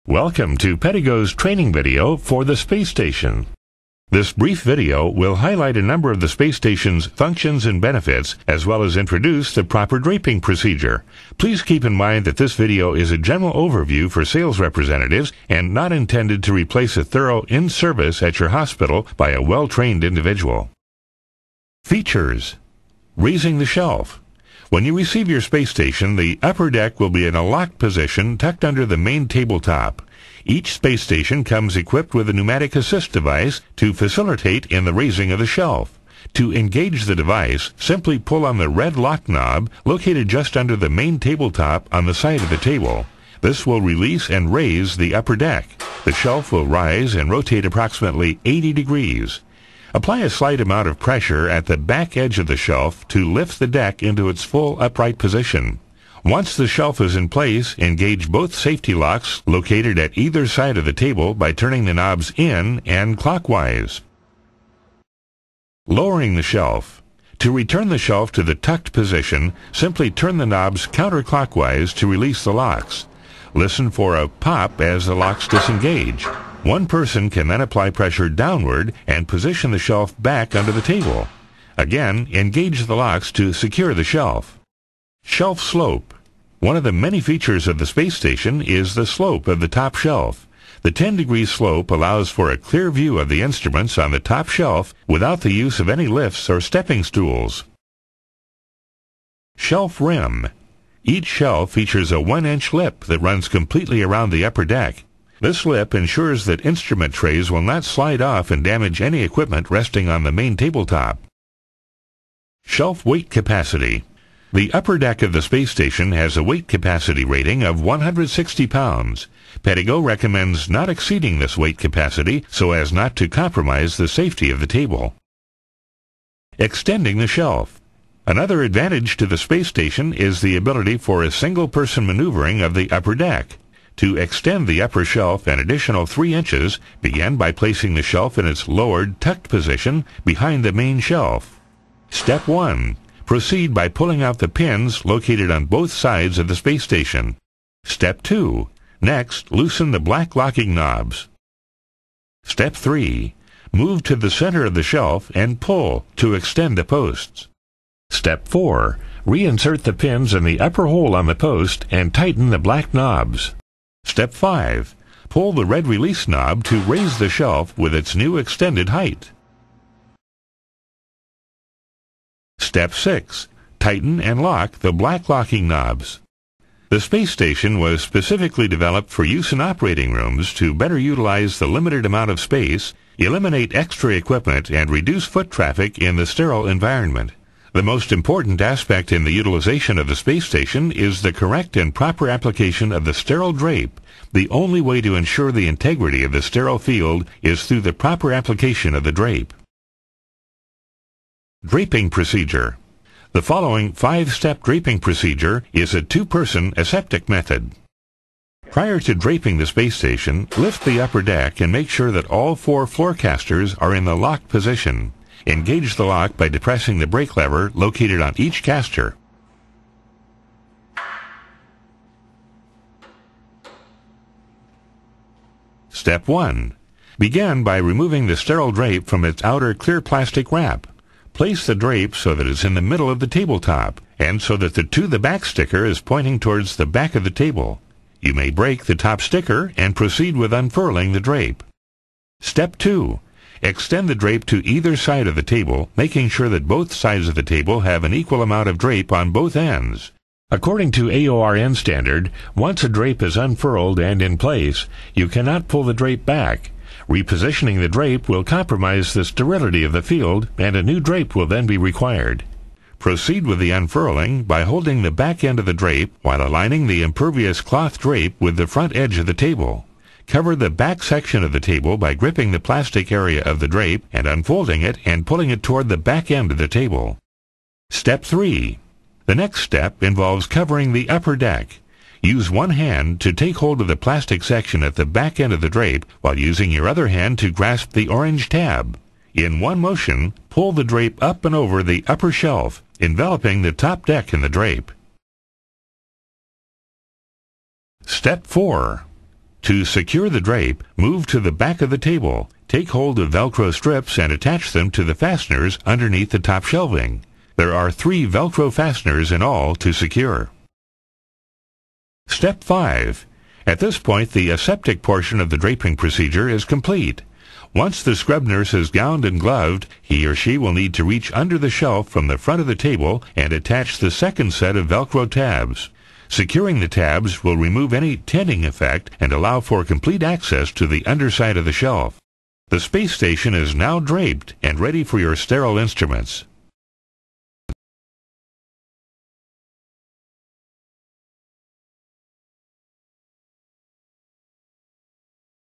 Welcome to Pedigo's training video for the space station. This brief video will highlight a number of the space station's functions and benefits, as well as introduce the proper draping procedure. Please keep in mind that this video is a general overview for sales representatives and not intended to replace a thorough in-service at your hospital by a well-trained individual. Features: raising the shelf. When you receive your space station, the upper deck will be in a locked position tucked under the main tabletop. Each space station comes equipped with a pneumatic assist device to facilitate in the raising of the shelf. To engage the device, simply pull on the red lock knob located just under the main tabletop on the side of the table. This will release and raise the upper deck. The shelf will rise and rotate approximately 80 degrees. Apply a slight amount of pressure at the back edge of the shelf to lift the deck into its full upright position. Once the shelf is in place, engage both safety locks located at either side of the table by turning the knobs in and clockwise. Lowering the shelf. To return the shelf to the tucked position, simply turn the knobs counterclockwise to release the locks. Listen for a pop as the locks disengage. One person can then apply pressure downward and position the shelf back under the table. Again, engage the locks to secure the shelf. Shelf slope. One of the many features of the space station is the slope of the top shelf. The 10-degree slope allows for a clear view of the instruments on the top shelf without the use of any lifts or stepping stools. Shelf rim. Each shelf features a 1-inch lip that runs completely around the upper deck. This lip ensures that instrument trays will not slide off and damage any equipment resting on the main tabletop. Shelf weight capacity. The upper deck of the space station has a weight capacity rating of 160 pounds. Pedigo recommends not exceeding this weight capacity so as not to compromise the safety of the table. Extending the shelf. Another advantage to the space station is the ability for a single-person maneuvering of the upper deck. To extend the upper shelf an additional 3 inches, begin by placing the shelf in its lowered, tucked position behind the main shelf. Step 1. Proceed by pulling out the pins located on both sides of the space station. Step 2. Next, loosen the black locking knobs. Step 3. Move to the center of the shelf and pull to extend the posts. Step 4. Reinsert the pins in the upper hole on the post and tighten the black knobs. Step 5. Pull the red release knob to raise the shelf with its new extended height. Step 6. Tighten and lock the black locking knobs. The space station was specifically developed for use in operating rooms to better utilize the limited amount of space, eliminate extra equipment, and reduce foot traffic in the sterile environment. The most important aspect in the utilization of the space station is the correct and proper application of the sterile drape. The only way to ensure the integrity of the sterile field is through the proper application of the drape. Draping procedure. The following 5-step draping procedure is a 2-person aseptic method. Prior to draping the space station, lift the upper deck and make sure that all 4 floor casters are in the locked position. Engage the lock by depressing the brake lever located on each caster. Step 1. Begin by removing the sterile drape from its outer clear plastic wrap. Place the drape so that it's in the middle of the tabletop, and so that the to the back sticker is pointing towards the back of the table. You may break the top sticker and proceed with unfurling the drape. Step 2. Extend the drape to either side of the table, making sure that both sides of the table have an equal amount of drape on both ends. According to AORN standard, once a drape is unfurled and in place, you cannot pull the drape back. Repositioning the drape will compromise the sterility of the field, and a new drape will then be required. Proceed with the unfurling by holding the back end of the drape while aligning the impervious cloth drape with the front edge of the table. Cover the back section of the table by gripping the plastic area of the drape and unfolding it and pulling it toward the back end of the table. Step 3. The next step involves covering the upper deck. Use one hand to take hold of the plastic section at the back end of the drape while using your other hand to grasp the orange tab. In one motion, pull the drape up and over the upper shelf, enveloping the top deck in the drape. Step 4. To secure the drape, move to the back of the table. Take hold of Velcro strips and attach them to the fasteners underneath the top shelving. There are 3 Velcro fasteners in all to secure. Step 5. At this point, the aseptic portion of the draping procedure is complete. Once the scrub nurse is gowned and gloved, he or she will need to reach under the shelf from the front of the table and attach the second set of Velcro tabs. Securing the tabs will remove any tinning effect and allow for complete access to the underside of the shelf. The space station is now draped and ready for your sterile instruments.